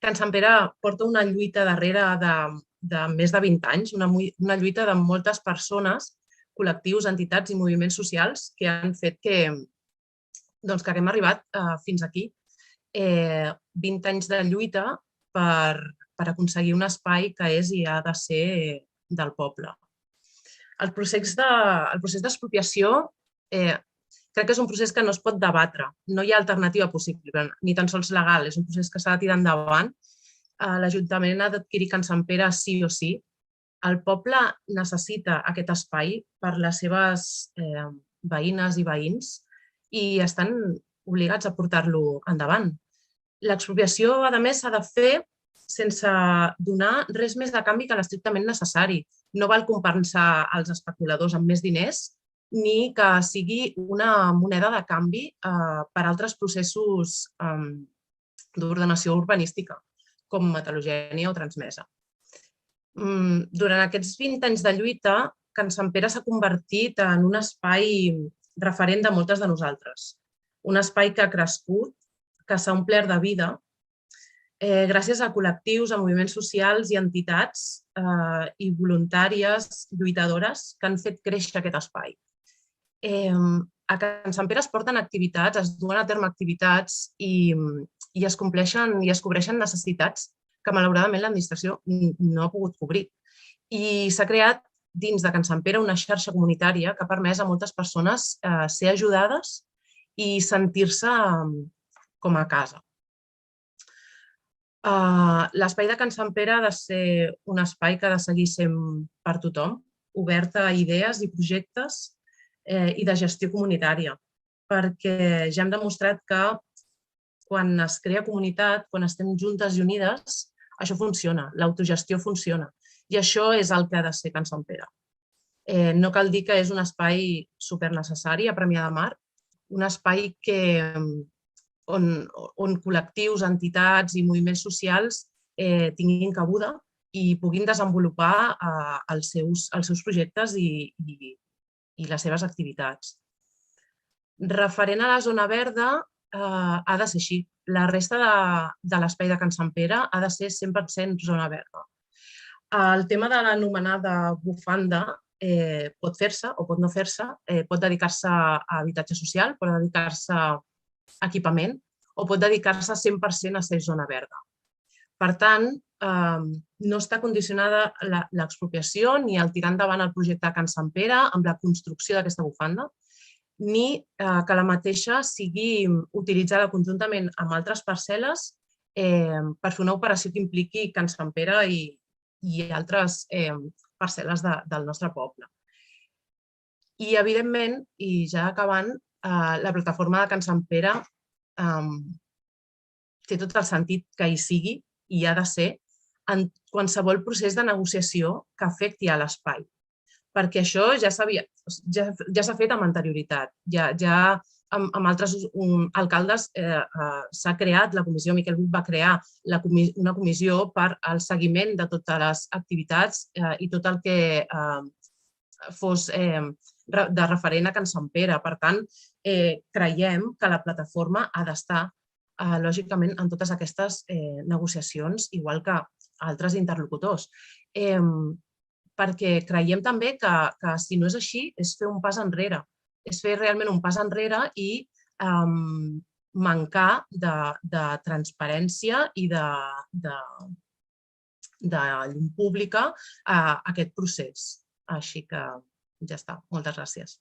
Can Sant Pere porta una lluita darrere de més de 20 anys, una lluita de moltes persones, col·lectius, entitats i moviments socials que han fet que haguem arribat fins aquí. 20 anys de lluita per aconseguir un espai que és i ha de ser del poble. El procés d'expropiació crec que és un procés que no es pot debatre. No hi ha alternativa possible, ni tan sols legal. És un procés que s'ha de tirar endavant. L'Ajuntament ha d'adquirir Can Sant Pere sí o sí. El poble necessita aquest espai per les seves veïnes i veïns i estan obligats a portar-lo endavant. L'expropiació, a més, s'ha de fer sense donar res més de canvi que l'estrictament necessari. No val compensar els especuladors amb més diners ni que sigui una moneda de canvi per a altres processos d'ordenació urbanística, com metal·logènia o transmesa. Durant aquests 20 anys de lluita, Can Sant Pere s'ha convertit en un espai referent de moltes de nosaltres. Un espai que ha crescut, que s'ha omplert de vida, gràcies a col·lectius, a moviments socials i entitats i voluntàries lluitadores que han fet créixer aquest espai. A Can Sant Pere es porten activitats, es duen a terme activitats i es compleixen i es cobreixen necessitats que malauradament l'administració no ha pogut cobrir. I s'ha creat dins de Can Sant Pere una xarxa comunitària que ha permès a moltes persones ser ajudades i sentir-se com a casa. L'espai de Can Sant Pere ha de ser un espai que ha de seguir sent per tothom, obert a idees i projectes i de gestió comunitària, perquè ja hem demostrat que quan es crea comunitat, quan estem juntes i unides, això funciona, l'autogestió funciona. I això és el que ha de ser Can Sant Pere. No cal dir que és un espai supernecessari a Premià de Mar, un espai on col·lectius, entitats i moviments socials tinguin cabuda i puguin desenvolupar els seus projectes i les seves activitats. Referent a la zona verda, ha de ser així. La resta de l'espai de Can Sant Pere ha de ser 100% zona verda. El tema de l'anomenada bufanda pot fer-se o pot no fer-se, pot dedicar-se a habitatge social, pot dedicar-se a equipament o pot dedicar-se 100% a ser zona verda. Per tant, no està condicionada l'expropiació ni el tirar endavant el projecte de Can Sant Pere amb la construcció d'aquesta bufanda, ni que la mateixa sigui utilitzada conjuntament amb altres parcel·les per fer una operació que impliqui Can Sant Pere i altres parcel·les del nostre poble. I, evidentment, i ja acabant, la plataforma de Can Sant Pere té tot el sentit que hi sigui i ha de ser en qualsevol procés de negociació que afecti a l'espai. Perquè això ja s'ha fet amb anterioritat. Ja amb altres alcaldes s'ha creat, la comissió Miquel Buch va crear una comissió per al seguiment de totes les activitats i tot el que fos de referent a Can Sant Pere. Per tant, creiem que la plataforma ha d'estar, lògicament, en totes aquestes negociacions, igual que altres interlocutors. Perquè creiem també que si no és així és fer un pas enrere, és fer realment un pas enrere i mancar de transparència i de llum pública a aquest procés. Així que ja està. Moltes gràcies.